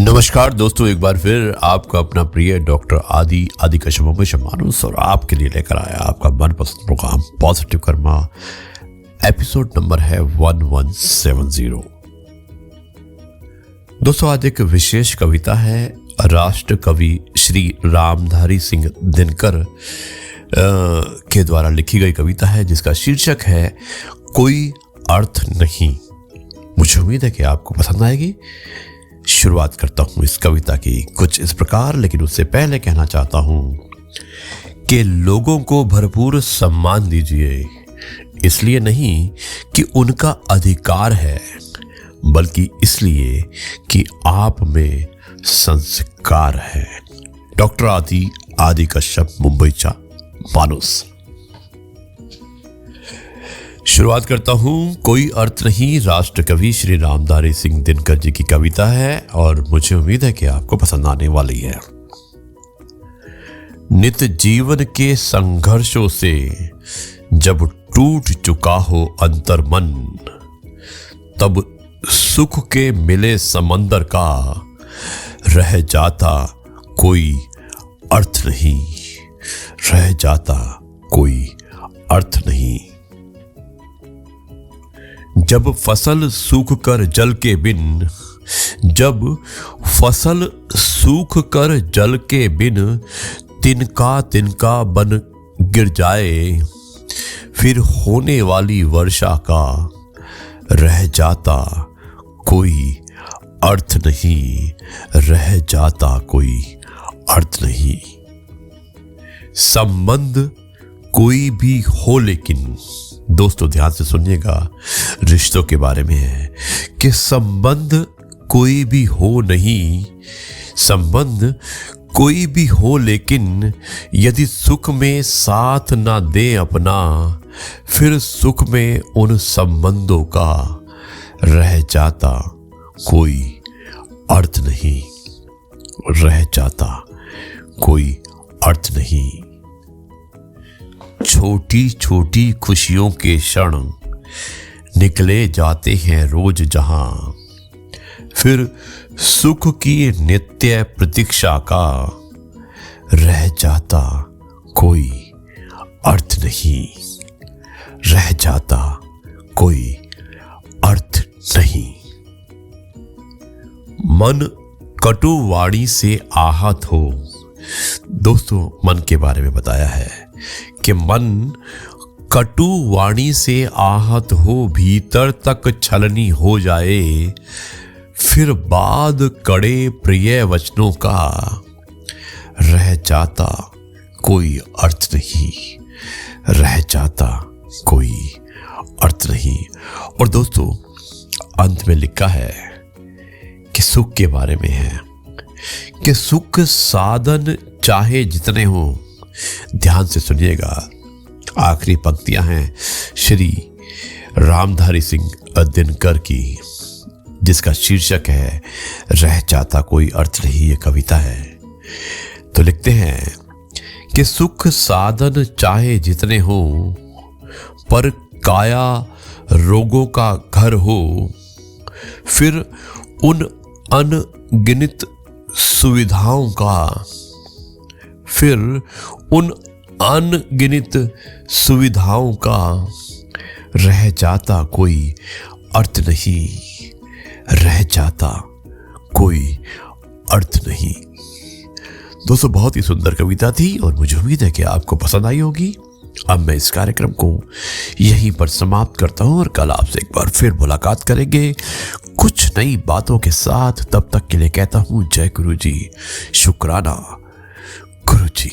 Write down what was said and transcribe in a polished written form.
नमस्कार दोस्तों, एक बार फिर आपका अपना प्रिय डॉक्टर आदि कश्यप में मानुस और आपके लिए लेकर आया आपका मनपसंद program positive karma. Episode number है 1170। दोस्तों, आज एक विशेष कविता है। राष्ट्र कवि श्री रामधारी सिंह दिनकर के द्वारा लिखी गई कविता है, जिसका शीर्षक है कोई अर्थ नहीं। मुझे उम्मीद है कि आपको पसंद आएगी। शुरुआत करता हूं इस कविता की कुछ इस प्रकार, लेकिन उससे पहले कहना चाहता हूं कि लोगों को भरपूर सम्मान दीजिए, इसलिए नहीं कि उनका अधिकार है, बल्कि इसलिए कि आप में संस्कार है। डॉक्टर आदि कश्यप, मुंबई चा मानुस। शुरुआत करता हूं। कोई अर्थ नहीं, राष्ट्र कवि श्री रामधारी सिंह दिनकर जी की कविता है और मुझे उम्मीद है कि आपको पसंद आने वाली है। नित जीवन के संघर्षों से जब टूट चुका हो अंतर्मन, तब सुख के मिले समंदर का रह जाता कोई अर्थ नहीं, रह जाता कोई अर्थ नहीं। जब फसल सूख कर जल के बिन, जब फसल सूख कर जल के बिन तिनका तिनका बन गिर जाए, फिर होने वाली वर्षा का रह जाता कोई अर्थ नहीं, रह जाता कोई अर्थ नहीं। संबंध कोई भी हो, लेकिन दोस्तों ध्यान से सुनिएगा, रिश्तों के बारे में है कि संबंध कोई भी हो नहीं, संबंध कोई भी हो, लेकिन यदि सुख में साथ ना दे अपना, फिर सुख में उन संबंधों का रह जाता कोई अर्थ नहीं, रह जाता कोई अर्थ नहीं। छोटी छोटी खुशियों के क्षण निकले जाते हैं रोज जहां, फिर सुख की नित्य प्रतीक्षा का रह जाता कोई अर्थ नहीं, रह जाता कोई अर्थ नहीं। मन कटु वाणी से आहत हो। दोस्तों, मन के बारे में बताया है कि मन कटु वाणी से आहत हो, भीतर तक छलनी हो जाए, फिर बाद कड़े प्रिय वचनों का रह जाता कोई अर्थ नहीं, रह जाता कोई अर्थ नहीं। और दोस्तों, अंत में लिखा है कि सुख के बारे में है कि सुख साधन चाहे जितने हो। ध्यान से सुनिएगा, आखिरी पंक्तियां हैं श्री रामधारी सिंह दिनकर की, जिसका शीर्षक है रह जाता कोई अर्थ नहीं। ये कविता है। तो लिखते हैं कि सुख साधन चाहे जितने हो, पर काया रोगों का घर हो, फिर उन अनगिनत सुविधाओं का, फिर उन अनगिनत सुविधाओं का रह जाता कोई अर्थ नहीं, रह जाता कोई अर्थ नहीं। दोस्तों, बहुत ही सुंदर कविता थी और मुझे उम्मीद है कि आपको पसंद आई होगी। अब मैं इस कार्यक्रम को यहीं पर समाप्त करता हूं और कल आपसे एक बार फिर मुलाकात करेंगे कुछ नई बातों के साथ। तब तक के लिए कहता हूं जय गुरु जी, शुक्राना गुरु जी।